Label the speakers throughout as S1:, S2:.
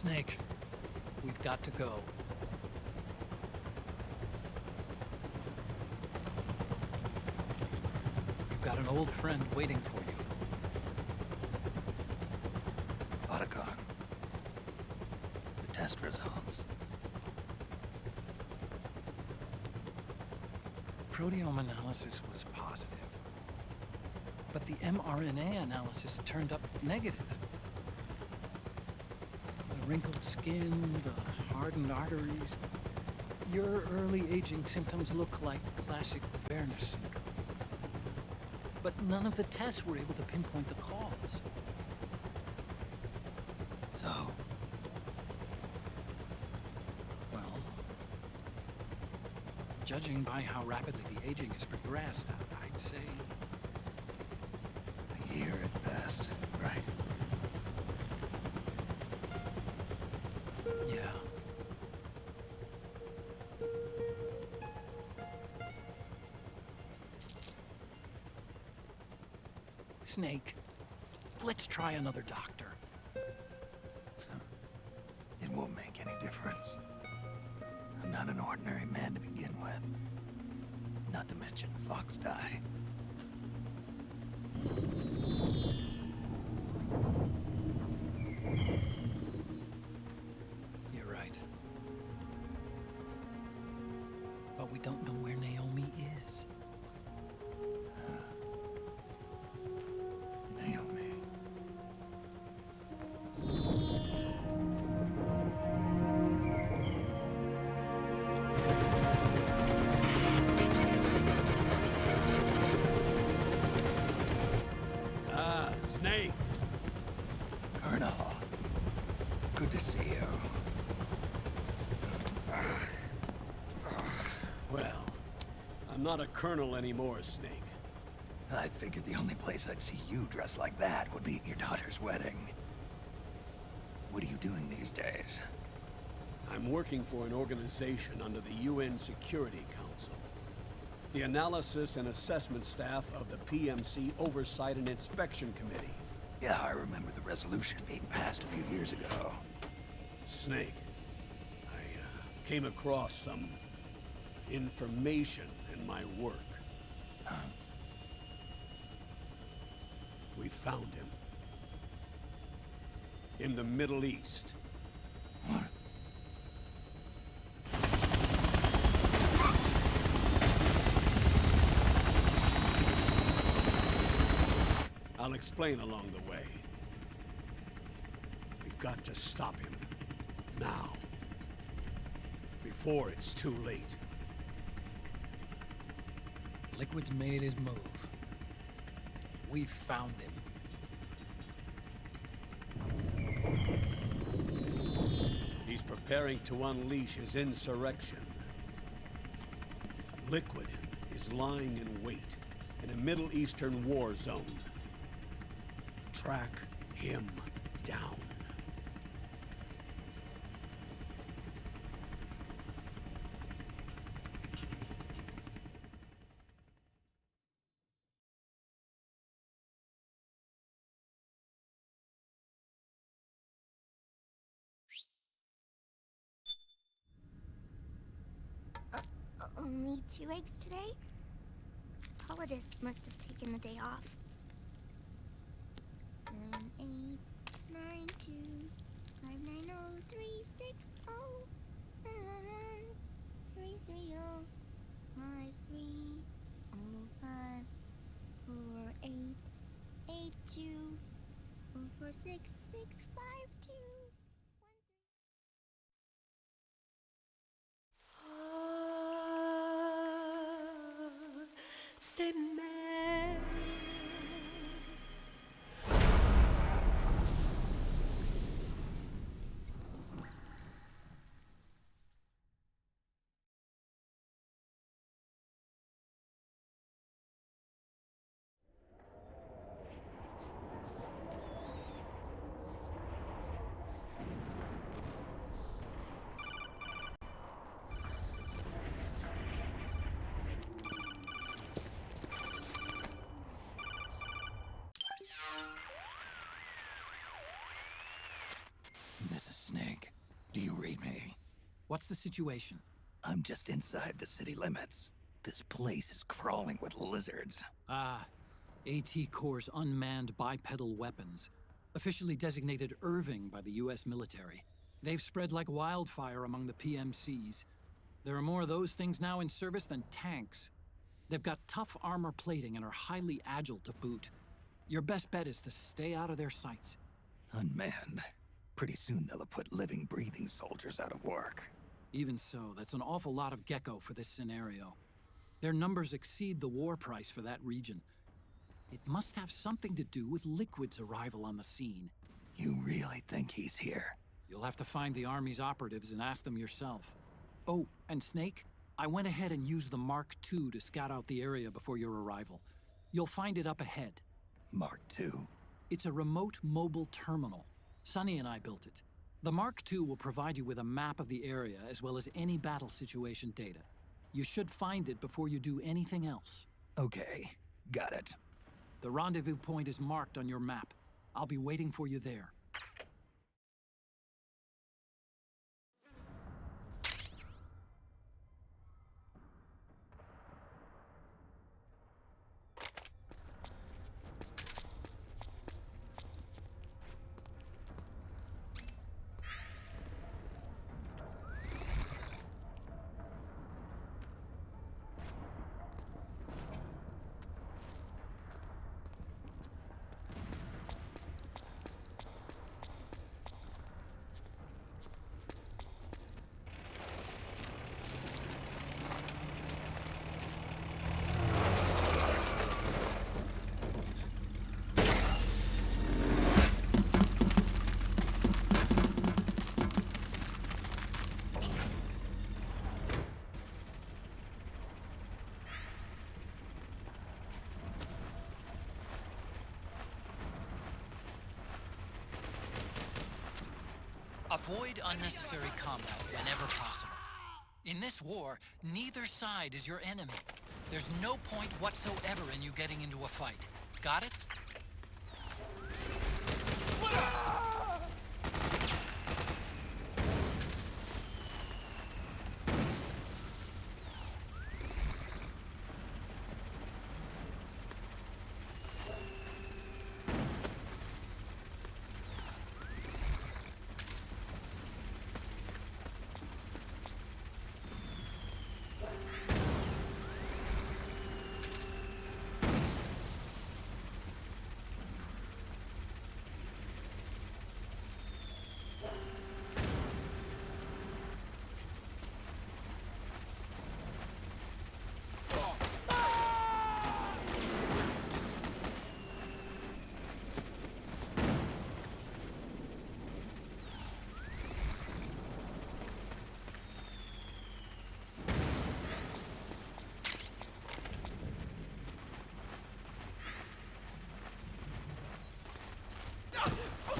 S1: Snake, we've got to go. You've got an old friend waiting for you.
S2: Otacon. The test results.
S1: Proteome analysis was positive. But the mRNA analysis turned up negative. The wrinkled skin, the hardened arteries. Your early aging symptoms look like classic Werner syndrome. But none of the tests were able to pinpoint the cause.
S2: So?
S1: Well, judging by how rapidly the aging has progressed, I'd say...
S2: A year at best, right?
S1: Yeah. Snake, let's try another doctor.
S2: It won't make any difference. I'm not an ordinary man to begin with. Not to mention Fox die.
S1: You're right. But we don't know where Naomi is.
S2: Naomi.
S3: Snake!
S2: Colonel. Good to see you.
S3: Well, I'm not a colonel anymore, Snake.
S2: I figured the only place I'd see you dressed like that would be at your daughter's wedding. What are you doing these days?
S3: I'm working for an organization under the UN Security Council. The Analysis and Assessment Staff of the PMC Oversight and Inspection Committee.
S2: Yeah, I remember the resolution being passed a few years ago.
S3: Snake, I came across some information in my work.
S2: Huh?
S3: We found him. In the Middle East.
S2: What?
S3: I'll explain along the way. We've got to stop him. Now. Before it's too late.
S1: Liquid's made his move. We've found him.
S3: He's preparing to unleash his insurrection. Liquid is lying in wait in a Middle Eastern war zone. Track him down.
S4: Only 2 eggs today? Solidus must have taken the day off. 7, 8, 9, 2, 5, 9, 0, 3, 6, 0, 3, 3, 0, 5, 3, 0, 5, 4, 8, 8, 2, 4, 4, 6, 6, 5, 2.
S5: C'est mère.
S2: Snake, do you read me?
S1: What's the situation?
S2: I'm just inside the city limits. This place is crawling with lizards.
S1: Ah, AT Corps' unmanned bipedal weapons, officially designated Irving by the US military. They've spread like wildfire among the PMCs. There are more of those things now in service than tanks. They've got tough armor plating and are highly agile to boot. Your best bet is to stay out of their sights.
S2: Unmanned. Pretty soon they'll have put living, breathing soldiers out of work.
S1: Even so, that's an awful lot of gecko for this scenario. Their numbers exceed the war price for that region. It must have something to do with Liquid's arrival on the scene.
S2: You really think he's here?
S1: You'll have to find the Army's operatives and ask them yourself. Oh, and Snake, I went ahead and used the Mark II to scout out the area before your arrival. You'll find it up ahead.
S2: Mark II?
S1: It's a remote mobile terminal. Sonny and I built it. The Mark II will provide you with a map of the area as well as any battle situation data. You should find it before you do anything else.
S2: Okay, got it.
S1: The rendezvous point is marked on your map. I'll be waiting for you there. Avoid unnecessary combat whenever possible. In this war, neither side is your enemy. There's no point whatsoever in you getting into a fight. Got it?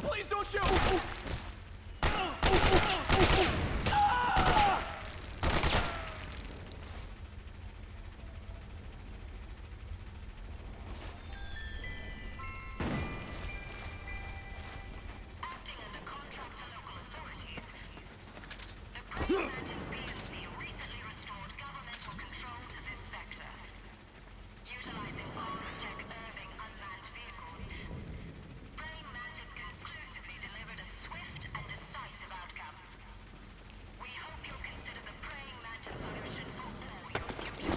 S3: Please don't shoot!
S6: Acting under contract to local authorities, the Praying Mantis PNC recently restored governmental control to this sector. Utilizing Armstech Irving unmanned vehicles, Praying Mantis conclusively delivered a swift and decisive outcome. We hope you'll consider the Praying Mantis solution for all your future.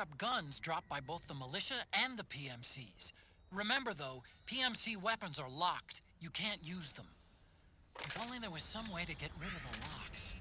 S1: up guns dropped by both the militia and the PMCs. Remember though, PMC weapons are locked. You can't use them. If only there was some way to get rid of the locks.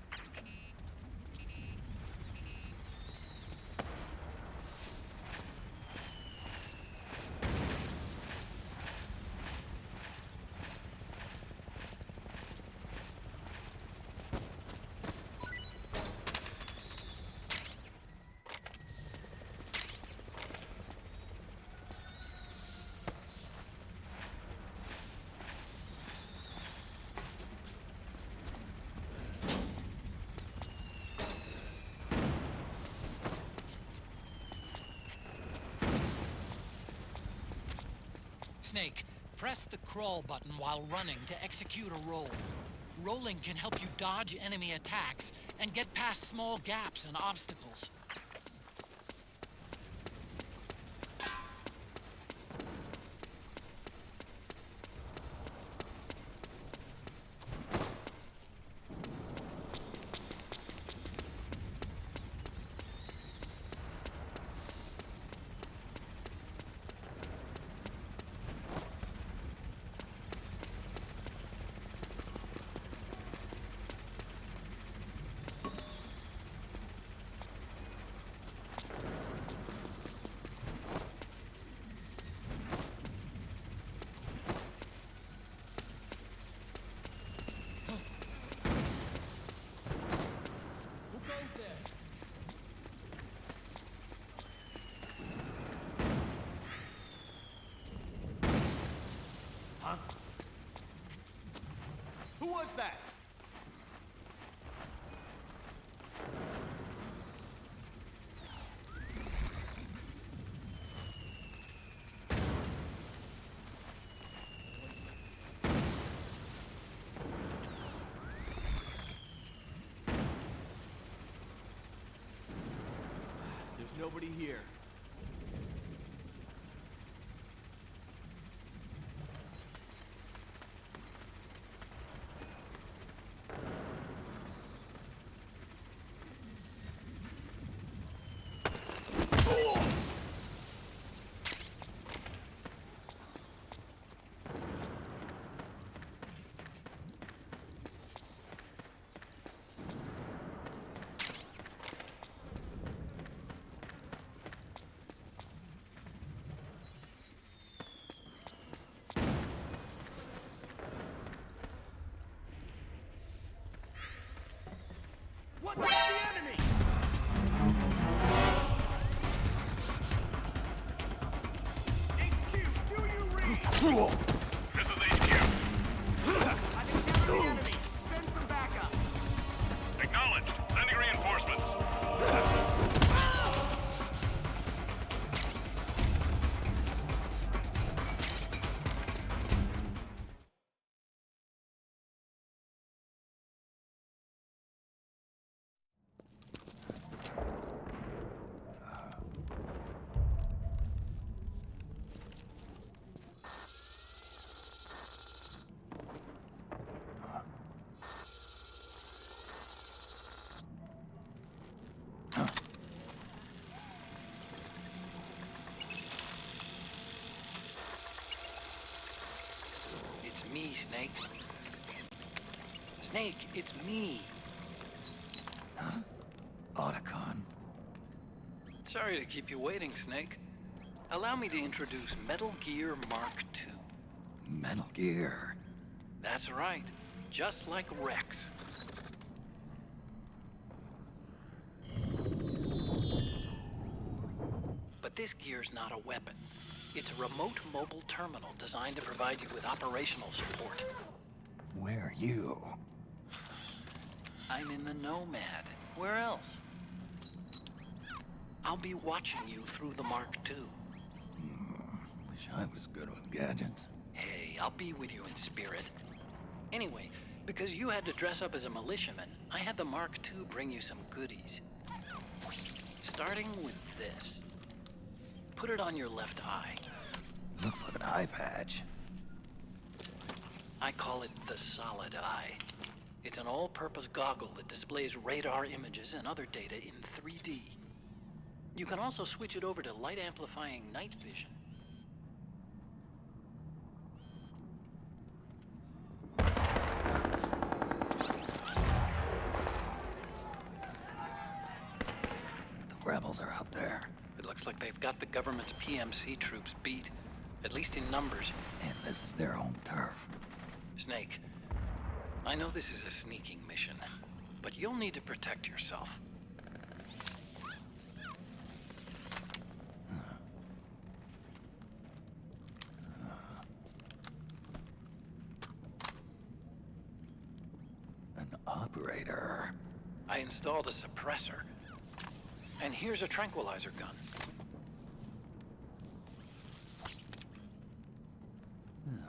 S1: Snake, press the crawl button while running to execute a roll. Rolling can help you dodge enemy attacks and get past small gaps and obstacles.
S7: Who was that? There's nobody here. What was the enemy? HQ, do you read?
S8: This is HQ.
S7: I've encountered the enemy. Send some backup.
S8: Acknowledged. Sending reinforcements.
S9: It's me, Snake. Snake, it's me.
S2: Otacon.
S9: Sorry to keep you waiting, Snake. Allow me to introduce Metal Gear Mark II.
S2: Metal Gear.
S9: That's right. Just like Rex. But this gear's not a weapon. It's a remote mobile terminal designed to provide you with operational support.
S2: Where are you?
S9: I'm in the Nomad. Where else? I'll be watching you through the Mark II.
S2: Wish I was good with gadgets.
S9: Hey, I'll be with you in spirit. Anyway, because you had to dress up as a militiaman, I had the Mark II bring you some goodies. Starting with this. Put it on your left eye.
S2: Looks like an eye patch.
S9: I call it the Solid Eye. It's an all-purpose goggle that displays radar images and other data in 3D. You can also switch it over to light amplifying night vision.
S2: The rebels are out there.
S9: It looks like they've got the government's PMC troops beat, at least in numbers.
S2: And this is their home turf.
S9: Snake, I know this is a sneaking mission, but you'll need to protect yourself.
S2: An operator.
S9: I installed a suppressor. And here's a tranquilizer gun.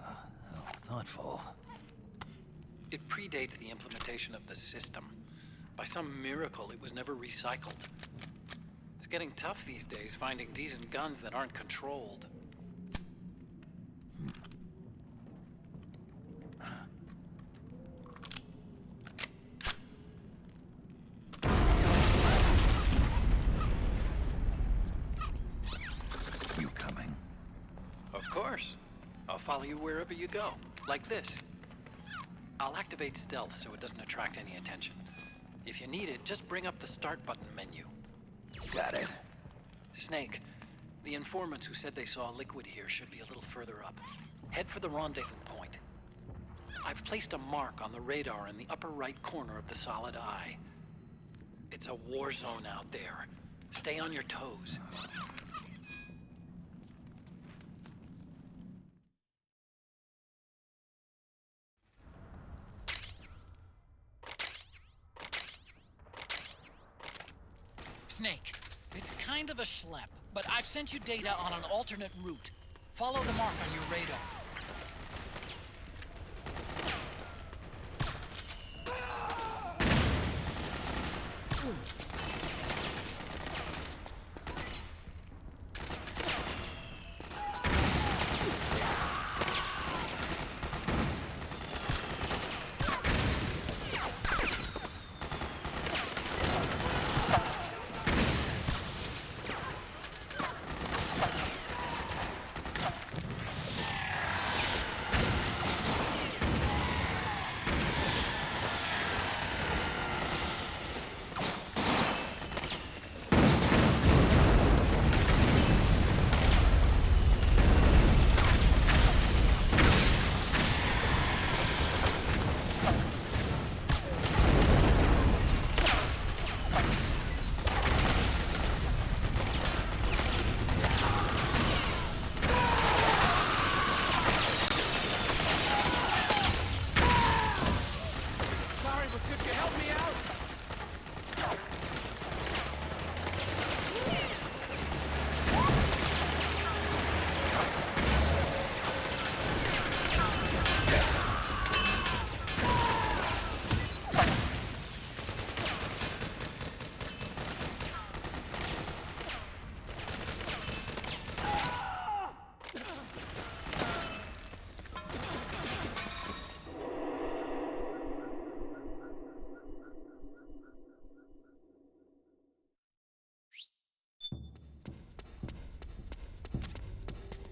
S2: How thoughtful.
S9: It predates the implementation of the system. By some miracle, it was never recycled. It's getting tough these days finding decent guns that aren't controlled.
S2: You coming?
S9: Of course. I'll follow you wherever you go, like this. I'll activate stealth so it doesn't attract any attention. If you need it, just bring up the start button menu.
S2: Got it.
S9: Snake, the informants who said they saw liquid here should be a little further up. Head for the rendezvous point. I've placed a mark on the radar in the upper right corner of the solid eye. It's a war zone out there. Stay on your toes.
S1: Snake, it's kind of a schlep, but I've sent you data on an alternate route. Follow the mark on your radar.
S7: Sorry, but could you help me out?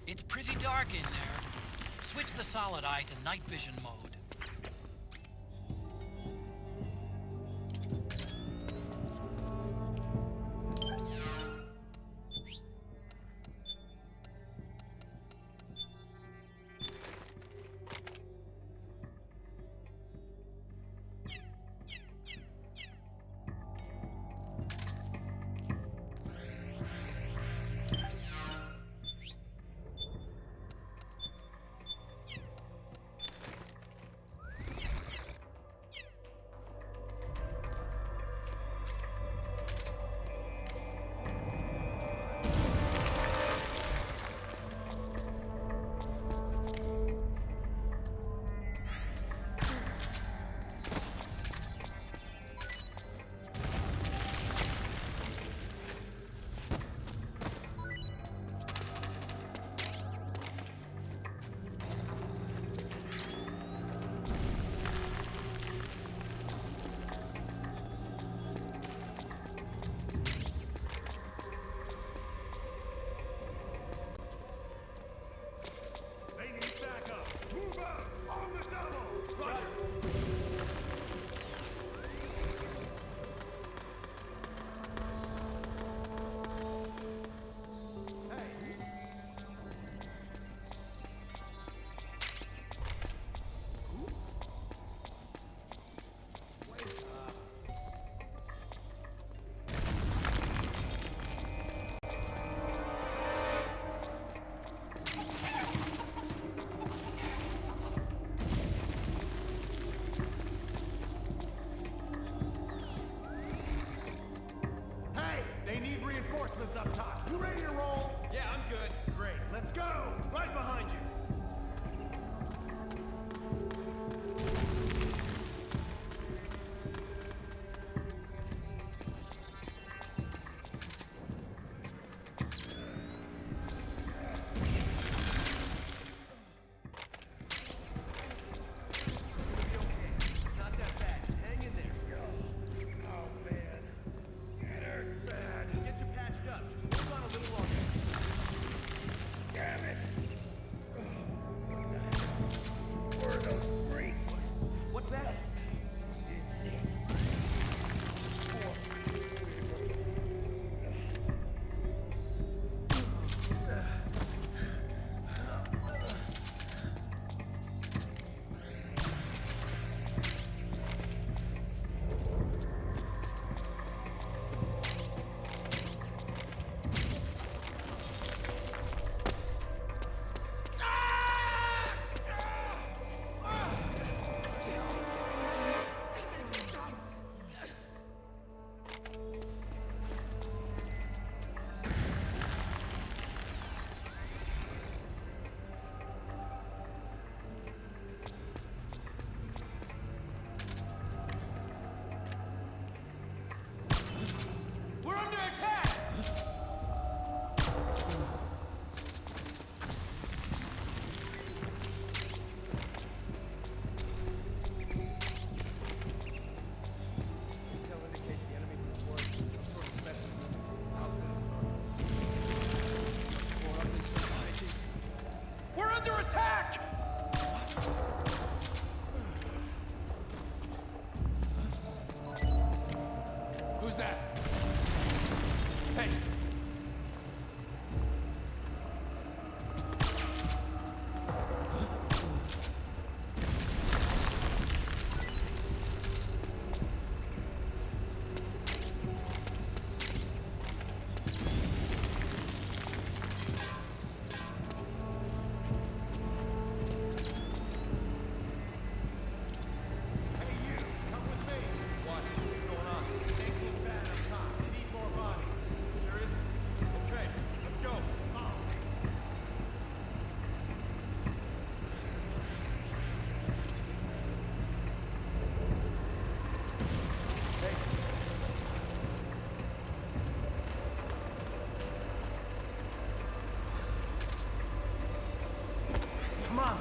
S1: It's pretty dark in there. Switch the solid eye to night vision mode.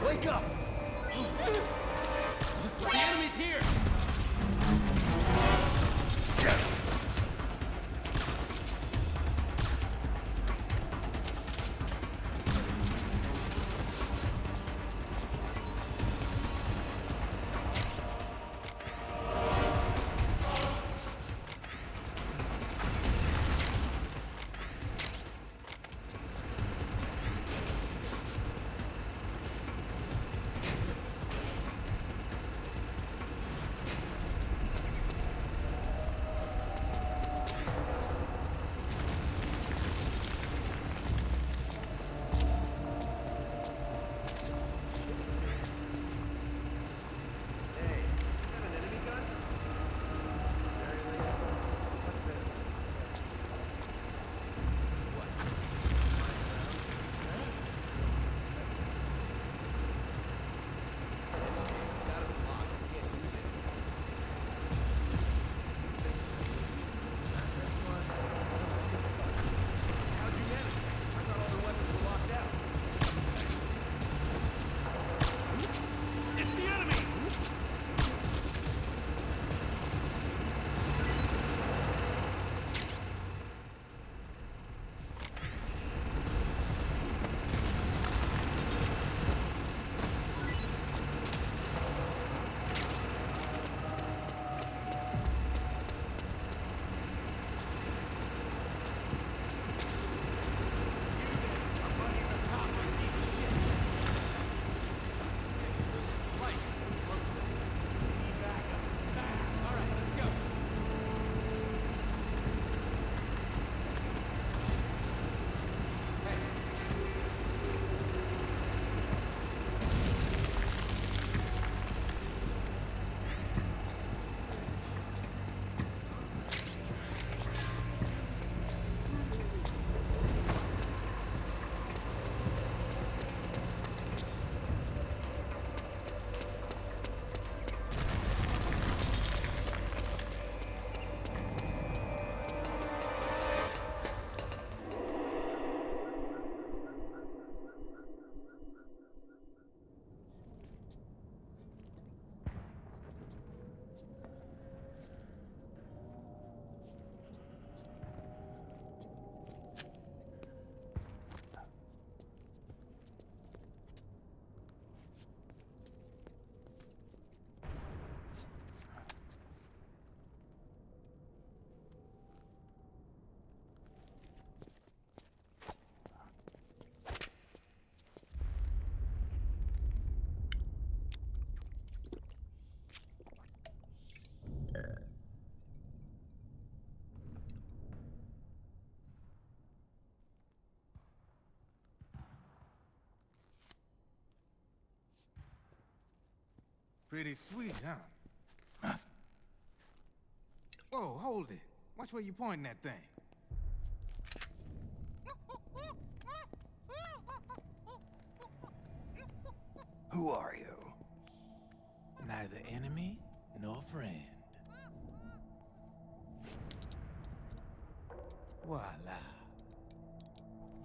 S1: Wake up! The enemy's here!
S10: Pretty sweet, huh? Whoa, hold it. Watch where you pointing that thing.
S2: Who are you?
S10: Neither enemy nor friend. Voila.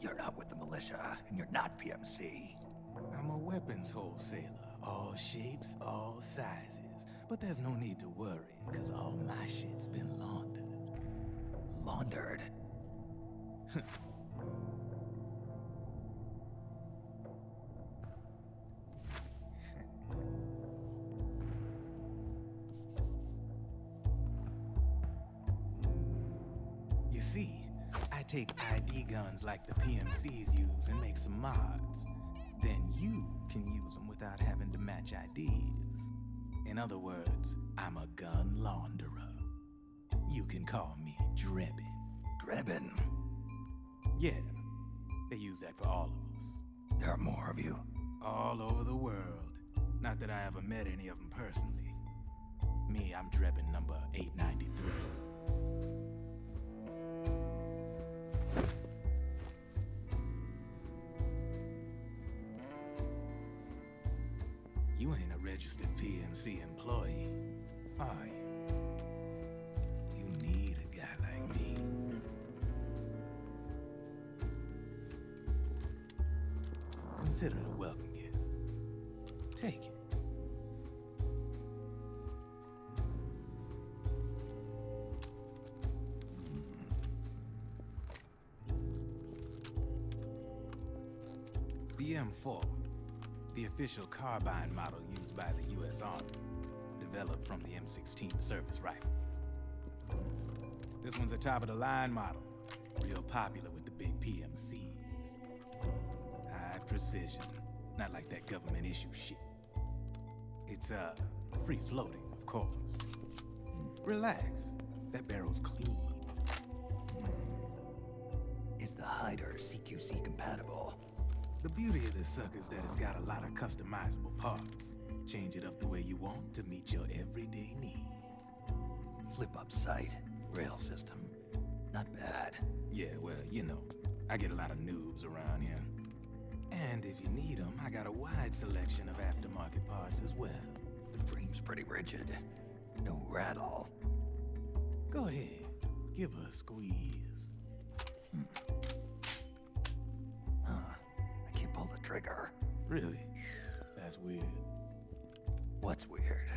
S2: You're not with the militia, and you're not PMC.
S10: I'm a weapons wholesaler. All shapes, all sizes. But there's no need to worry, because all my shit's been laundered.
S2: Laundered?
S10: You see, I take ID guns like the PMCs use and make some mods. Then you can use them without having to match IDs. In other words, I'm a gun launderer. You can call me Drebin.
S2: Drebin?
S10: Yeah, they use that for all of us.
S2: There are more of you?
S10: All over the world. Not that I ever met any of them personally. Me, I'm Drebin number 893. You ain't a registered PMC employee, are you? You need a guy like me. Consider it a welcome gift. Take it. The M4, the official carbine model used by the U.S. Army, developed from the M16 service rifle. This one's a top-of-the-line model, real popular with the big PMCs. High precision, not like that government issue shit. It's, free-floating, of course. Relax, that barrel's clean.
S2: Is the hider CQC compatible?
S10: The beauty of this sucker is that it's got a lot of customizable parts. Change it up the way you want to meet your everyday needs.
S2: Flip-up sight, rail system. Not bad.
S10: Yeah, well, you know, I get a lot of noobs around here. And if you need them, I got a wide selection of aftermarket parts as well.
S2: The frame's pretty rigid. No rattle.
S10: Go ahead, give her a squeeze.
S2: I can't pull the trigger.
S10: Really? That's weird.
S2: What's weird?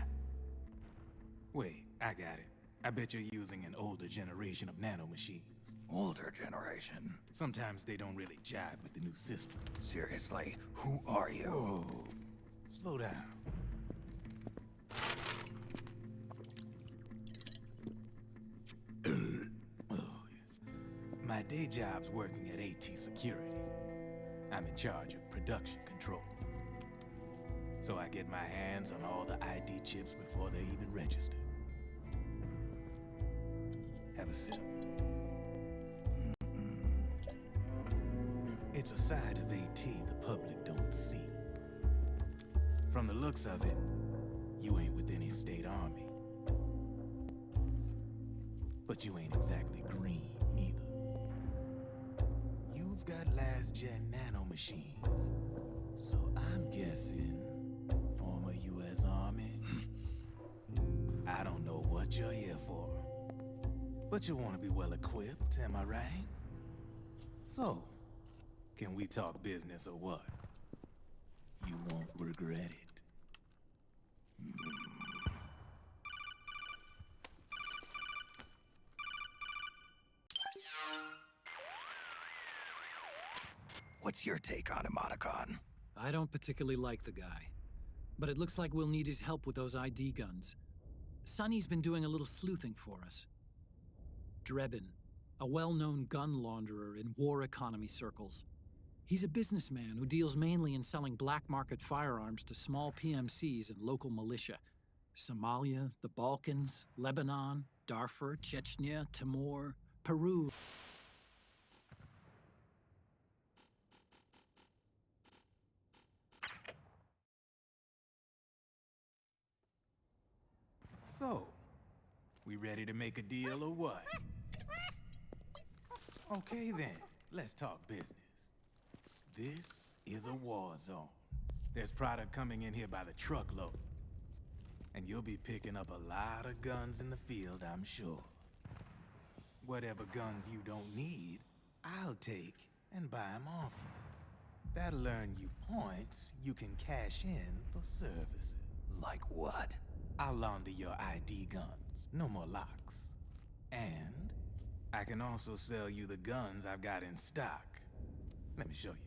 S10: Wait, I got it. I bet you're using an older generation of nanomachines.
S2: Older generation?
S10: Sometimes they don't really jive with the new system.
S2: Seriously, who are you?
S10: Whoa. Slow down. Oh, yeah. My day job's working at AT Security. I'm in charge of production control. So I get my hands on all the ID chips before they even register. Have a sip. It's a side of AT the public don't see. From the looks of it, you ain't with any state army. But you ain't exactly green, neither. You've got last-gen nanomachines. So I'm guessing, former U.S. Army. I don't know what you're here for. But you want to be well-equipped, am I right? So, can we talk business or what? You won't regret it.
S2: What's your take on him, Otacon?
S1: I don't particularly like the guy, but it looks like we'll need his help with those ID guns. Sonny's been doing a little sleuthing for us. Drebin, a well-known gun launderer in war economy circles. He's a businessman who deals mainly in selling black market firearms to small PMCs and local militia. Somalia, the Balkans, Lebanon, Darfur, Chechnya, Timor, Peru.
S10: So, we ready to make a deal or what? Okay then, let's talk business. This is a war zone. There's product coming in here by the truckload. And you'll be picking up a lot of guns in the field, I'm sure. Whatever guns you don't need, I'll take and buy them off you. That'll earn you points you can cash in for services.
S2: Like what?
S10: I'll launder your ID guns, no more locks. And I can also sell you the guns I've got in stock. Let me show you.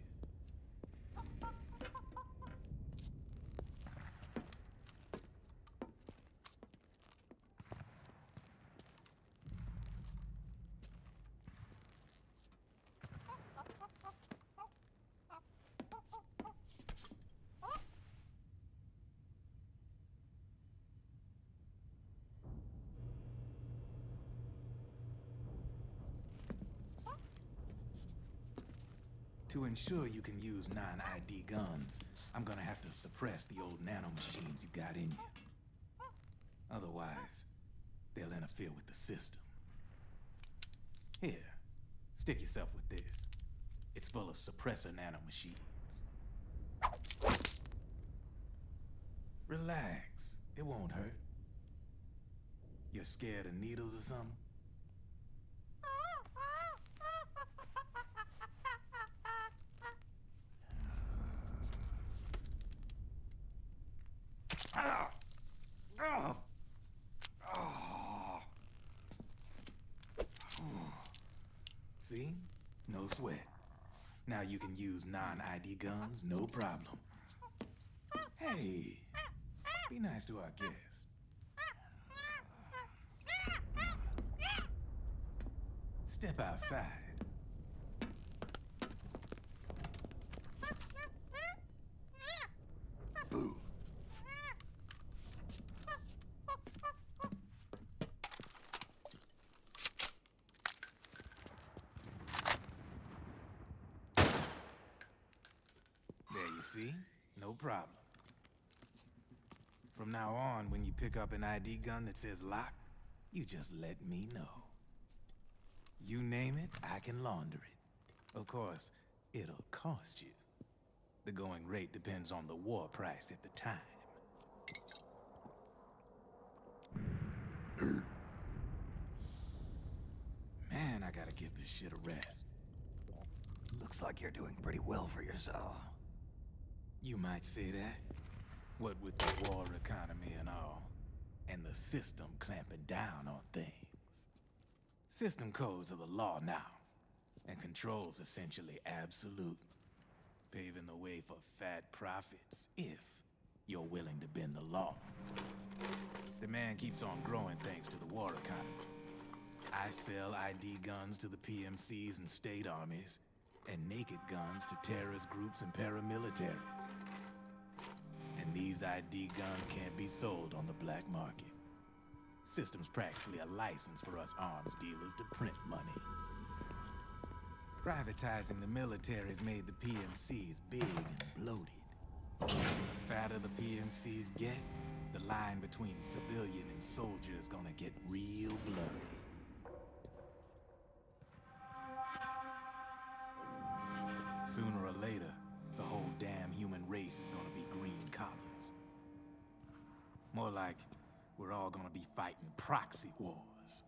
S10: To ensure you can use non-ID guns, I'm gonna have to suppress the old nanomachines you've got in you. Otherwise, they'll interfere with the system. Here, stick yourself with this. It's full of suppressor nanomachines. Relax, it won't hurt. You're scared of needles or something? See? No sweat. Now you can use non-ID guns, no problem. Hey, be nice to our guest. Step outside.
S2: Boo.
S10: There you see? No problem. From now on, when you pick up an ID gun that says lock, you just let me know. You name it, I can launder it. Of course, it'll cost you. The going rate depends on the war price at the time. Man, I gotta give this shit a rest.
S2: Looks like you're doing pretty well for yourself.
S10: You might say that. What with the war economy and all, and the system clamping down on things. System codes are the law now, and control's essentially absolute, paving the way for fat profits if you're willing to bend the law. Demand keeps on growing thanks to the war economy. I sell ID guns to the PMCs and state armies, and naked guns to terrorist groups and paramilitaries. And these ID guns can't be sold on the black market. System's practically a license for us arms dealers to print money. Privatizing the military's made the PMCs big and bloated. The fatter the PMCs get, the line between civilian and soldier is gonna get real blurry. Sooner or later, the whole damn human race is gonna be green collars. More like, we're all gonna be fighting proxy wars.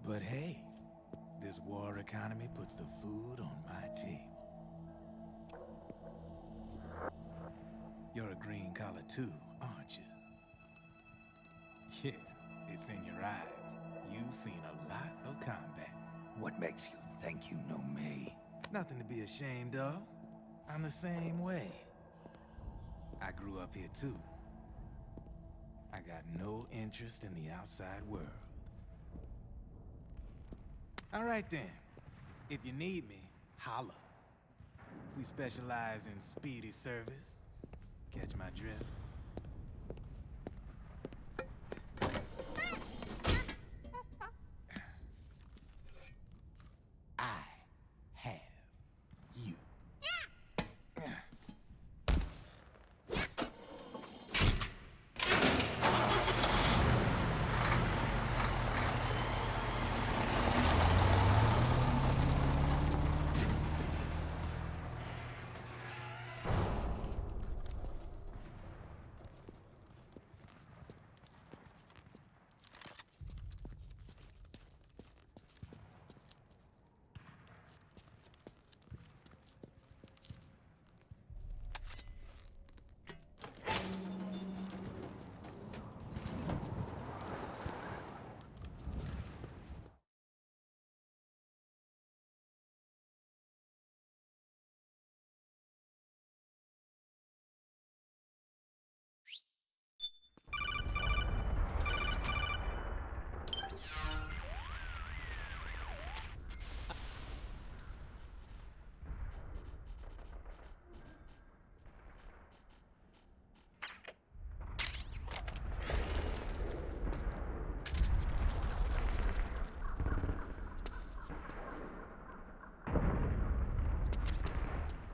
S10: But hey, this war economy puts the food on my table. You're a green collar too, aren't you? Yeah, it's in your eyes. You've seen a lot of combat.
S2: What makes you think you know me?
S10: Nothing to be ashamed of. I'm the same way. I grew up here too. I got no interest in the outside world. All right then. If you need me, holla. We specialize in speedy service. Catch my drift? I have you.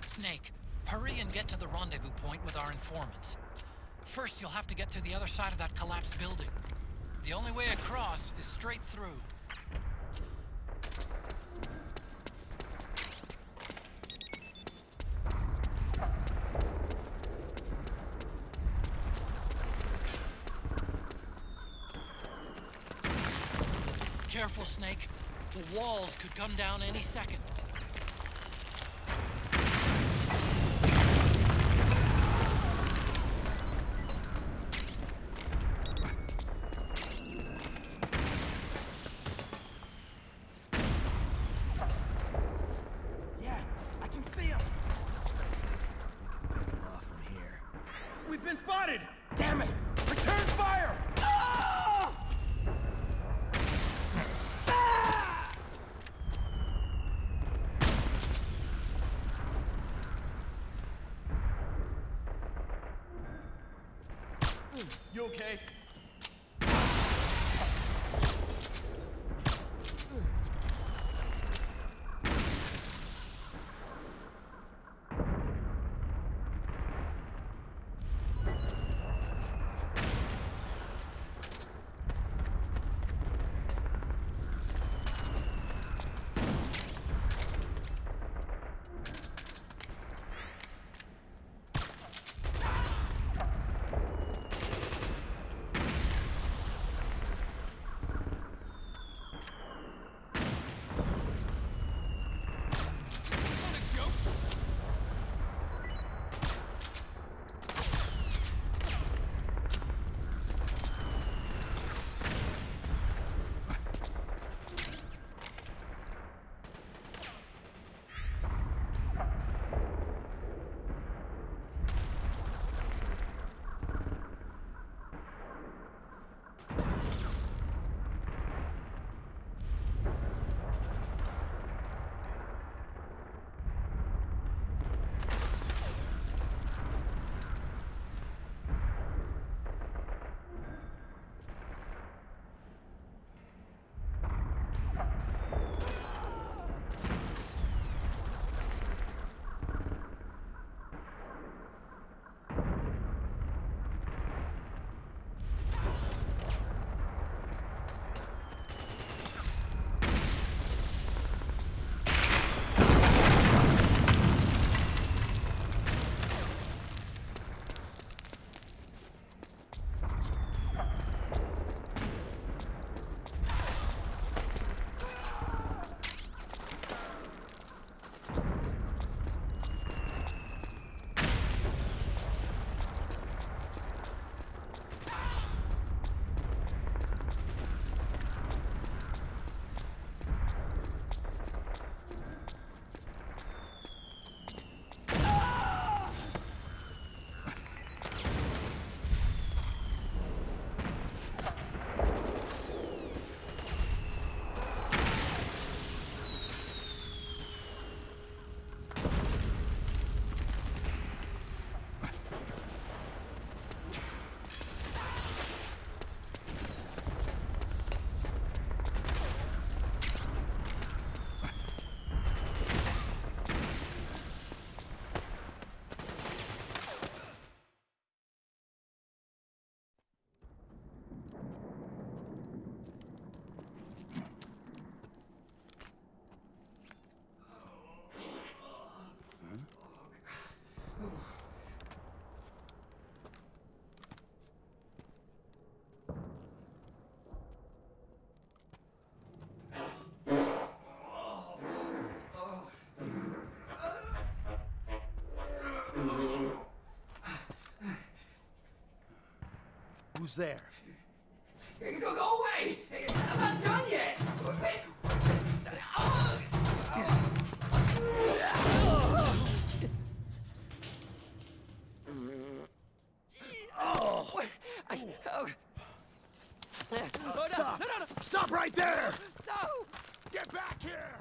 S1: Snake, hurry and get to the rendezvous point with our informants. First, you'll have to get to the other side of that collapsed building. The only way across is straight through. Careful, Snake. The walls could come down any second.
S7: been spotted! Damn it! Return fire! Ah! Ah! You okay?
S2: Who's there?
S7: Go away! I'm not done yet!
S2: Stop! Stop right there!
S7: No!
S2: Get back here!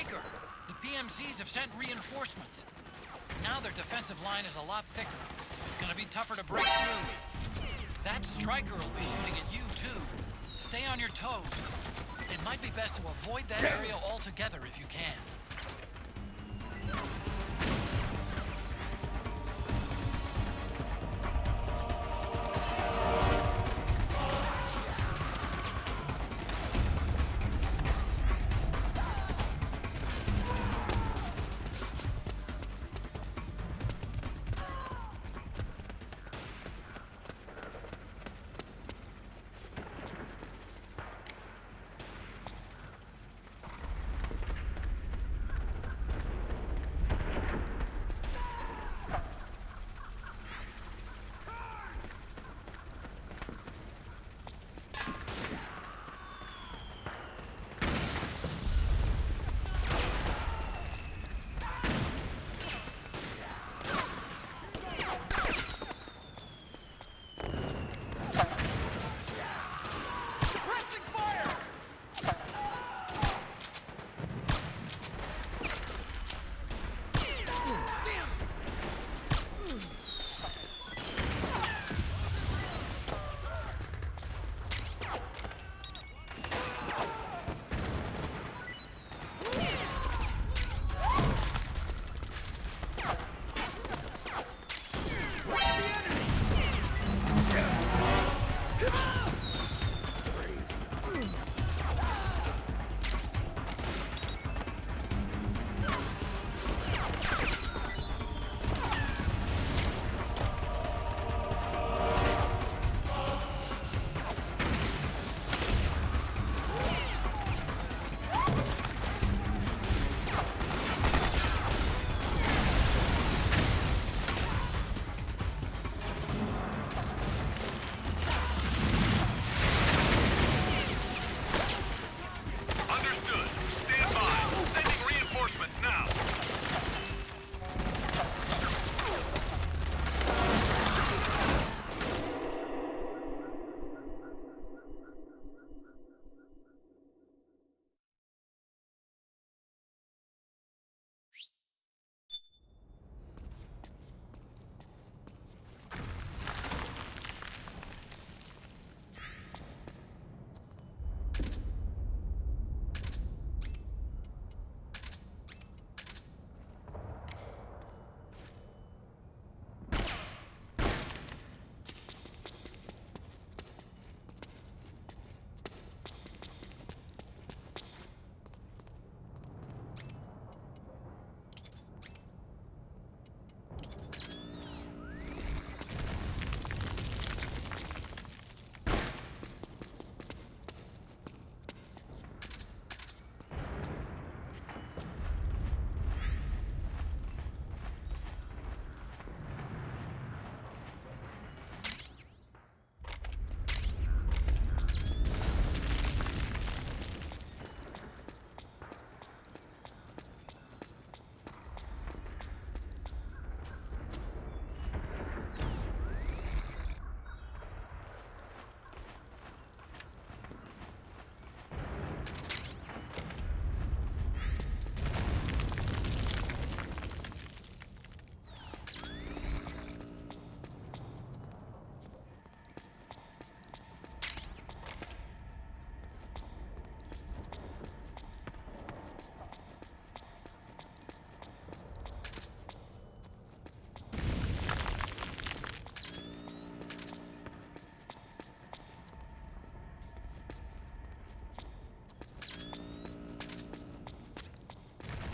S1: Stryker! The PMCs have sent reinforcements. Now their defensive line is a lot thicker. It's gonna be tougher to break through. That Stryker will be shooting at you, too. Stay on your toes. It might be best to avoid that area altogether if you can.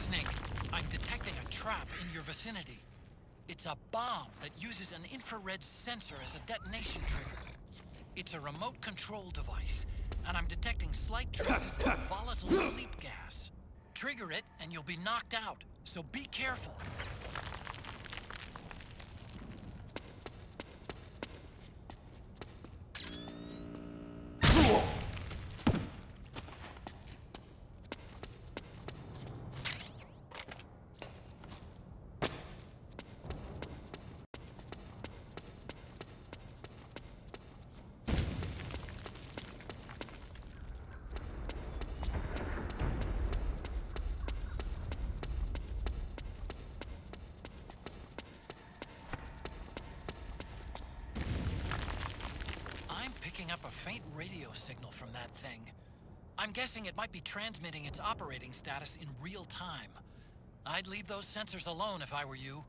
S1: Snake, I'm detecting a trap in your vicinity. It's a bomb that uses an infrared sensor as a detonation trigger. It's a remote control device, and I'm detecting slight traces of volatile sleep gas. Trigger it, and you'll be knocked out, so be careful. picking up a faint radio signal from that thing. I'm guessing it might be transmitting its operating status in real time. I'd leave those sensors alone if I were you.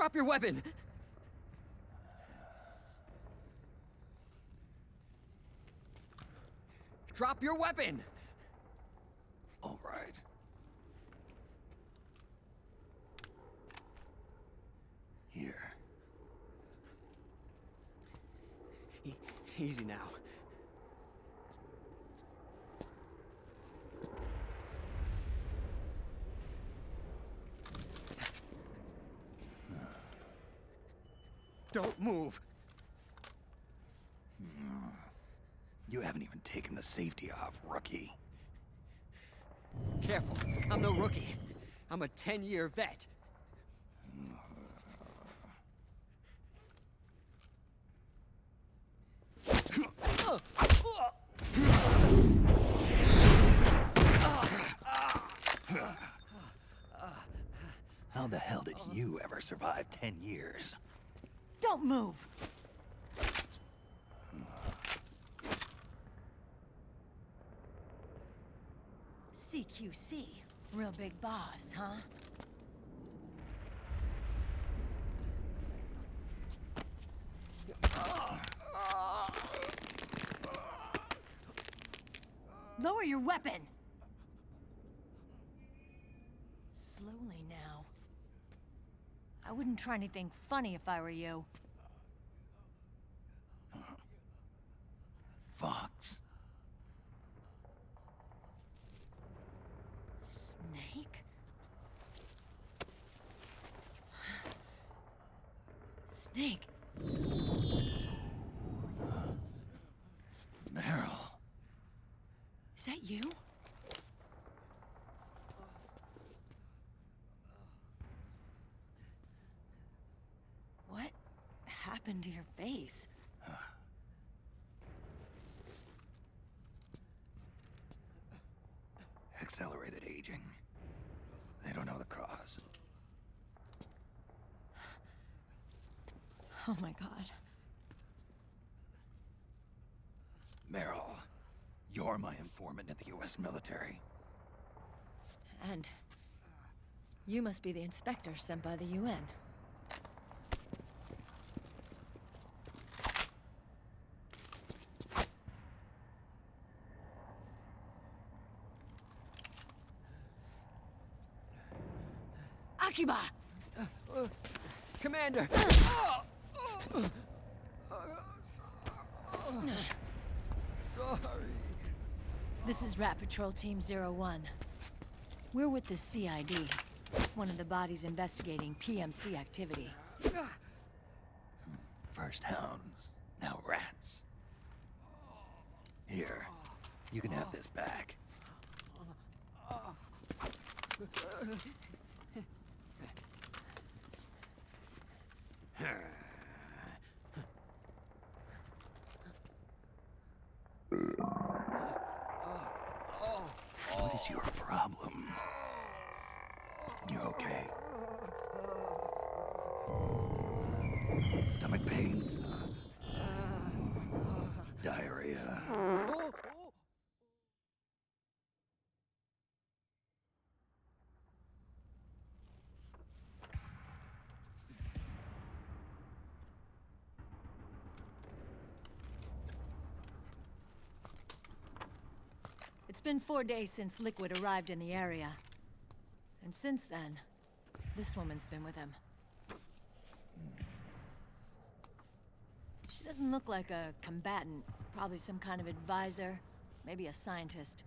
S11: Drop your weapon! Drop your weapon!
S2: All right.
S11: Easy now. Don't move.
S2: You haven't even taken the safety off, rookie.
S11: Careful. I'm no rookie. I'm a 10-year vet.
S2: How the hell did you ever survive 10 years?
S12: Don't move! CQC. Real big boss, huh? Lower your weapon! Slowly now. I wouldn't try anything funny if I were you.
S2: Fox.
S12: Snake? Snake?
S2: Meryl.
S12: Is that you? What happened to your face?
S2: Accelerated aging. They don't know the cause.
S12: Oh my god.
S2: Meryl, you're my informant in the U.S. military.
S12: And you must be the inspector sent by the UN. Akiba!
S11: Commander! Sorry.
S12: This is Rat Patrol Team 01. We're with the CID, one of the bodies investigating PMC activity.
S2: First hounds, now rats. Here, you can have this back. What is your problem? You okay? Stomach pains? Diarrhea?
S12: It's been 4 days since Liquid arrived in the area. And since then, this woman's been with him. She doesn't look like a combatant. Probably some kind of advisor, maybe a scientist.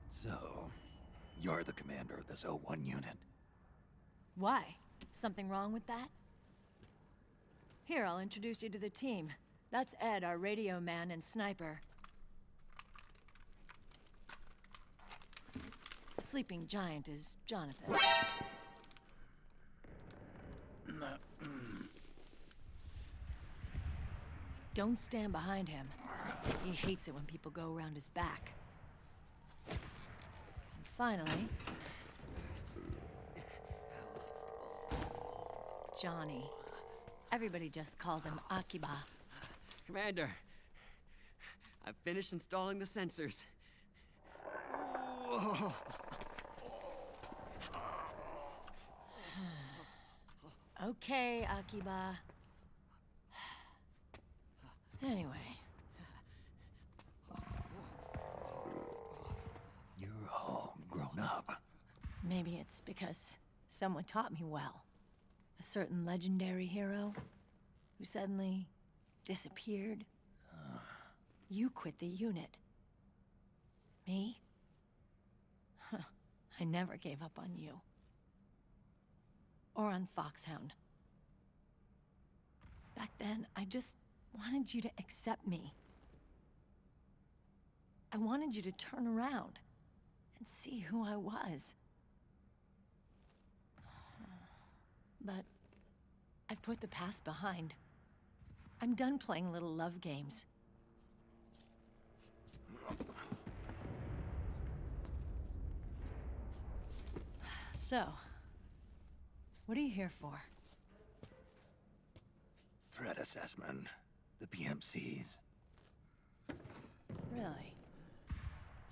S2: So, you're the commander of this O1 unit?
S12: Why? Something wrong with that? Here, I'll introduce you to the team. That's Ed, our radio man and sniper. The sleeping giant is Jonathan. Don't stand behind him. He hates it when people go around his back. And finally... Johnny. Everybody just calls him Akiba.
S11: Commander, I've finished installing the sensors. Whoa.
S12: Okay, Akiba. Anyway,
S2: You're all grown up.
S12: maybe it's because someone taught me well. A certain legendary hero who suddenly disappeared. You quit the unit. Me? Huh. I never gave up on you. Or on Foxhound. Back then, I just wanted you to accept me. I wanted you to turn around and see who I was. But I've put the past behind. I'm done playing little love games. So, what are you here for?
S2: Threat assessment. The PMCs.
S12: Really?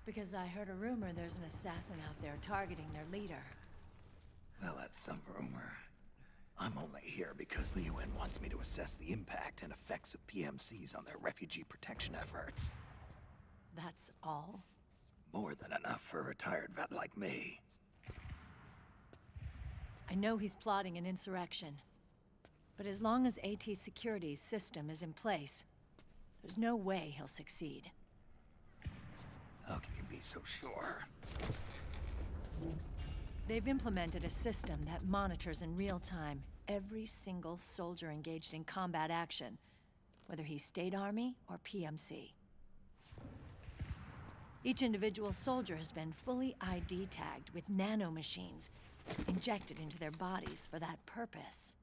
S12: Because I heard a rumor there's an assassin out there targeting their leader.
S2: Well, that's some rumor. I'm only here because the UN wants me to assess the impact and effects of PMCs on their refugee protection efforts.
S12: That's all?
S2: More than enough for a retired vet like me.
S12: I know he's plotting an insurrection. But as long as AT Security's system is in place, there's no way he'll succeed.
S2: How can you be so sure?
S12: They've implemented a system that monitors in real time every single soldier engaged in combat action, whether he's State Army or PMC. Each individual soldier has been fully ID tagged with nanomachines injected into their bodies for that purpose.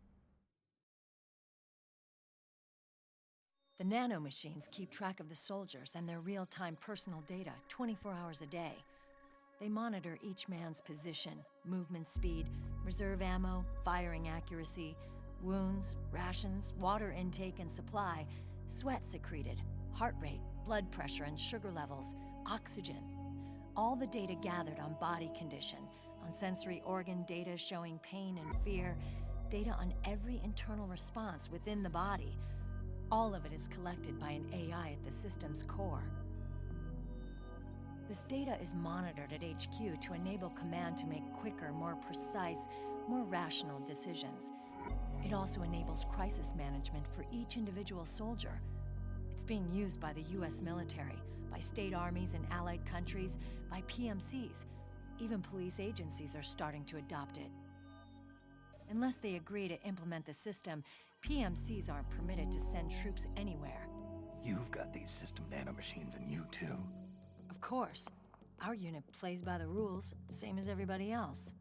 S12: The nanomachines keep track of the soldiers and their real-time personal data 24 hours a day. They monitor each man's position, movement speed, reserve ammo, firing accuracy, wounds, rations, water intake and supply, sweat secreted, heart rate, blood pressure and sugar levels, oxygen. All the data gathered on body condition, on sensory organ data showing pain and fear, data on every internal response within the body. All of it is collected by an AI at the system's core. This data is monitored at HQ to enable command to make quicker, more precise, more rational decisions. It also enables crisis management for each individual soldier. It's being used by the US military, by state armies in allied countries, by PMCs. Even police agencies are starting to adopt it. Unless they agree to implement the system, PMCs aren't permitted to send troops anywhere.
S2: You've got these system nanomachines in you too.
S12: Of course. Our unit plays by the rules, same as everybody else.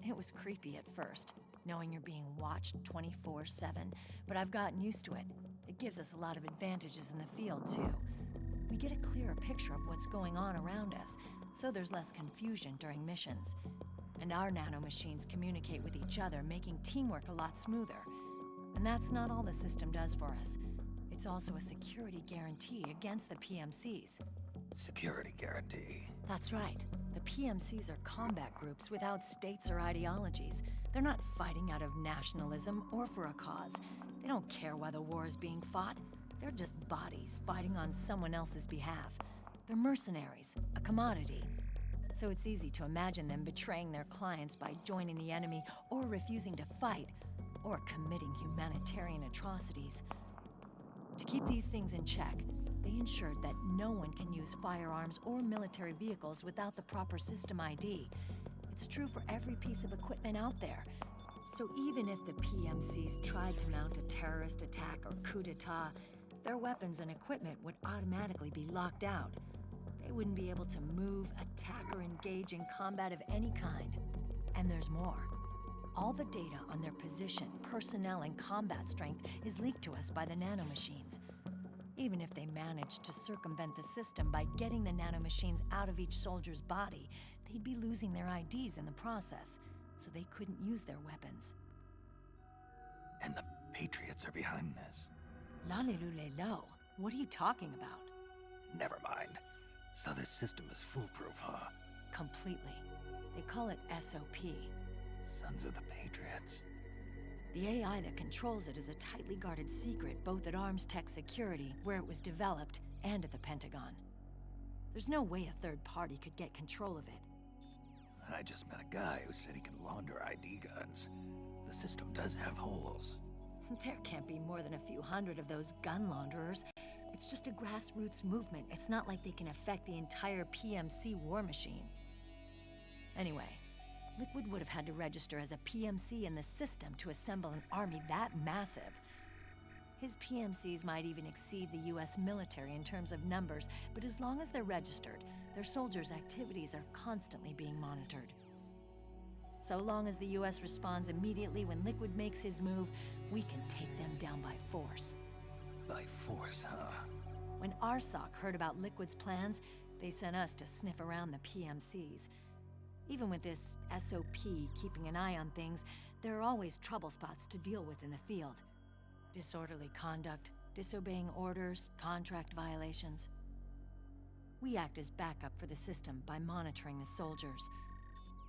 S12: It was creepy at first, knowing you're being watched 24/7, but I've gotten used to it. It gives us a lot of advantages in the field, too. We get a clearer picture of what's going on around us, so there's less confusion during missions. And our nanomachines communicate with each other, making teamwork a lot smoother. And that's not all the system does for us. It's also a security guarantee against the PMCs.
S2: Security guarantee.
S12: That's right. The PMCs are combat groups without states or ideologies. They're not fighting out of nationalism or for a cause. They don't care why the war is being fought. They're just bodies fighting on someone else's behalf. They're mercenaries, a commodity. So it's easy to imagine them betraying their clients by joining the enemy or refusing to fight, or committing humanitarian atrocities. To keep these things in check, they ensured that no one can use firearms or military vehicles without the proper system ID. It's true for every piece of equipment out there. So even if the PMCs tried to mount a terrorist attack or coup d'etat, their weapons and equipment would automatically be locked out. They wouldn't be able to move, attack, or engage in combat of any kind. And there's more. All the data on their position, personnel, and combat strength is leaked to us by the nanomachines. Even if they managed to circumvent the system by getting the nanomachines out of each soldier's body, they'd be losing their IDs in the process, so they couldn't use their weapons.
S2: And the Patriots are behind this.
S12: Lalilulelo, what are you talking about?
S2: Never mind. So this system is foolproof, huh?
S12: Completely. They call it SOP.
S2: Sons of the Patriots.
S12: The AI that controls it is a tightly guarded secret, both at Arms Tech Security, where it was developed, and at the Pentagon. There's no way a third party could get control of it.
S2: I just met a guy who said he can launder ID guns. The system does have holes.
S12: There can't be more than a few hundred of those gun launderers. It's just a grassroots movement. It's not like they can affect the entire PMC war machine. Anyway, Liquid would have had to register as a PMC in the system to assemble an army that massive. His PMCs might even exceed the US military in terms of numbers, but as long as they're registered, their soldiers' activities are constantly being monitored. So long as the US responds immediately when Liquid makes his move, we can take them down by force.
S2: By force, huh?
S12: When RSOC heard about Liquid's plans, they sent us to sniff around the PMCs. Even with this SOP keeping an eye on things, there are always trouble spots to deal with in the field. Disorderly conduct, disobeying orders, contract violations. We act as backup for the system by monitoring the soldiers.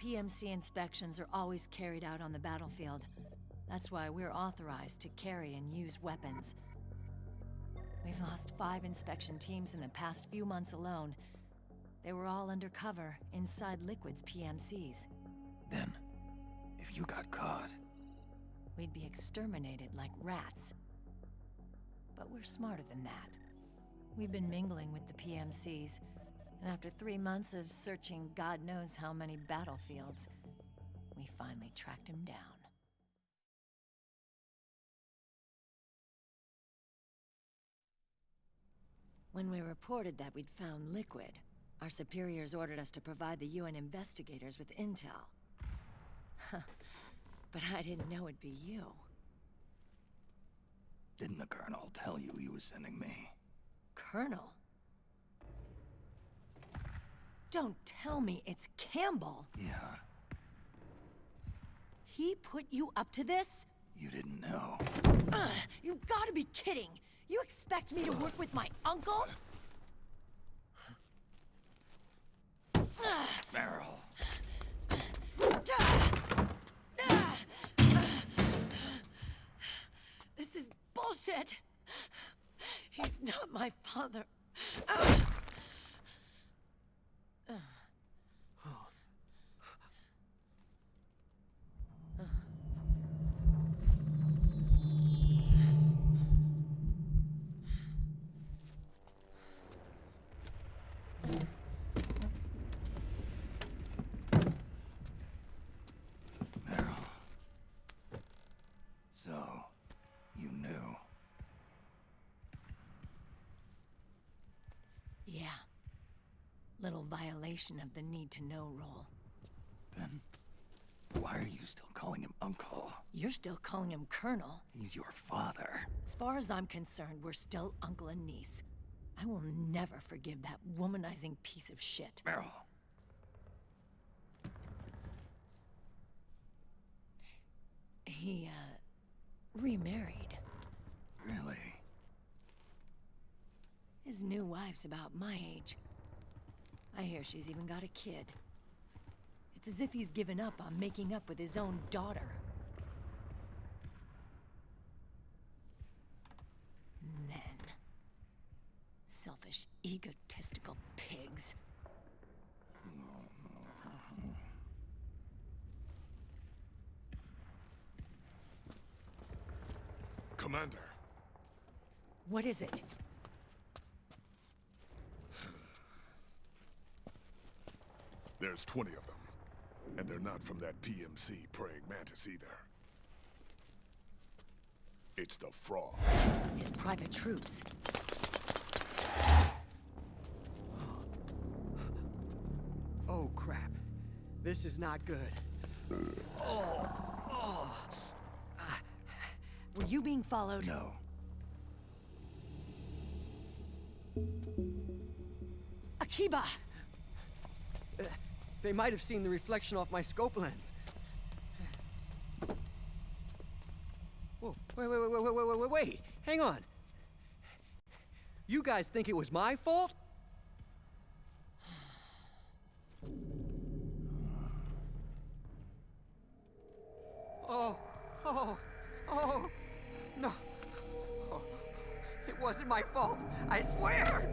S12: PMC inspections are always carried out on the battlefield. That's why we're authorized to carry and use weapons. We've lost 5 inspection teams in the past few months alone. They were all undercover, inside Liquid's PMCs.
S2: Then, if you got caught...
S12: we'd be exterminated like rats. But we're smarter than that. We've been mingling with the PMCs, and after 3 months of searching God knows how many battlefields, we finally tracked him down. When we reported that we'd found Liquid, our superiors ordered us to provide the UN investigators with intel. But I didn't know it'd be you.
S2: Didn't the Colonel tell you he was sending me?
S12: Colonel? Don't tell me it's Campbell!
S2: Yeah.
S12: He put you up to this?
S2: You didn't know.
S12: You've gotta be kidding! You expect me to work with my uncle?
S2: Meryl.
S12: This is bullshit! He's not my father.
S2: So, you knew.
S12: Yeah. Little violation of the need-to-know rule.
S2: Then, why are you still calling him Uncle?
S12: You're still calling him Colonel.
S2: He's your father.
S12: As far as I'm concerned, we're still uncle and niece. I will never forgive that womanizing piece of shit.
S2: Meryl.
S12: He, remarried.
S2: Really?
S12: His new wife's about my age. I hear she's even got a kid. It's as if he's given up on making up with his own daughter. Men. Selfish, egotistical pigs.
S8: Commander.
S12: What is it?
S8: There's 20 of them. And they're not from that PMC praying mantis either. It's the Frog.
S12: His private troops.
S11: Oh, crap. This is not good.
S12: Were you being followed?
S2: No.
S12: Akiba!
S11: They might have seen the reflection off my scope lens. Whoa, wait. Hang on. You guys think it was my fault? wasn't my fault. I swear.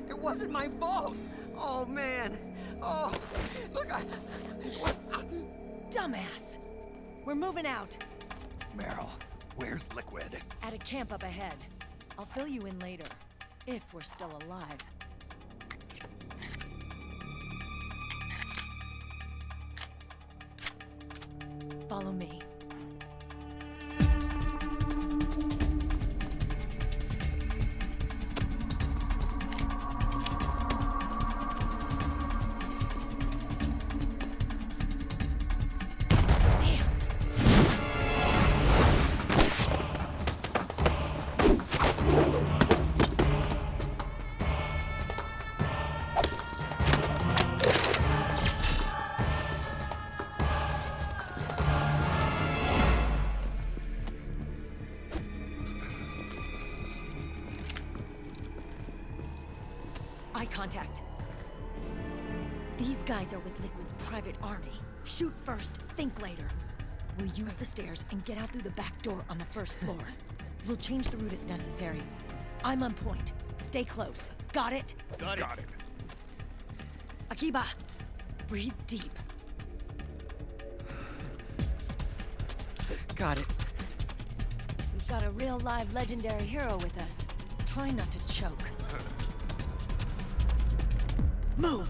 S11: It wasn't my fault. Oh, man. Oh, look,
S12: Dumbass! We're moving out.
S2: Meryl, where's Liquid?
S12: At a camp up ahead. I'll fill you in later. If we're still alive. Follow me. Eye contact. These guys are with Liquid's private army. Shoot first, think later. We'll use the stairs and get out through the back door on the first floor. We'll change the route as necessary. I'm on point. Stay close. Got it?
S8: Got it.
S12: Akiba, breathe deep.
S11: got it.
S12: We've got a real live legendary hero with us. Try not to choke. Move!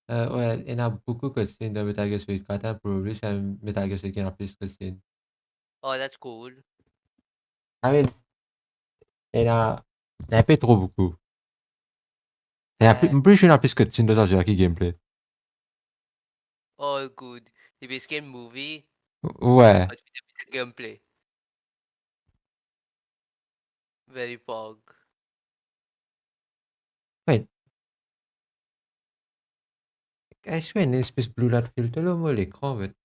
S13: Ouais, il y en a beaucoup de cutscenes dans Metal Gear Solid 4, hein, probably c'est un Metal Gear Solid qui en a plus de cutscenes.
S14: Oh, that's cool.
S13: I mean, il y en a pas trop beaucoup. I'm pretty sure il y en a plus de cutscenes dans ce jeu qui gameplay.
S14: Oh, good. C'est basically une movie.
S13: Ouais.
S14: But with the gameplay. Very pog.
S13: Wait. I swear, une espèce de blue light filter là, moi, l'écran, en fait.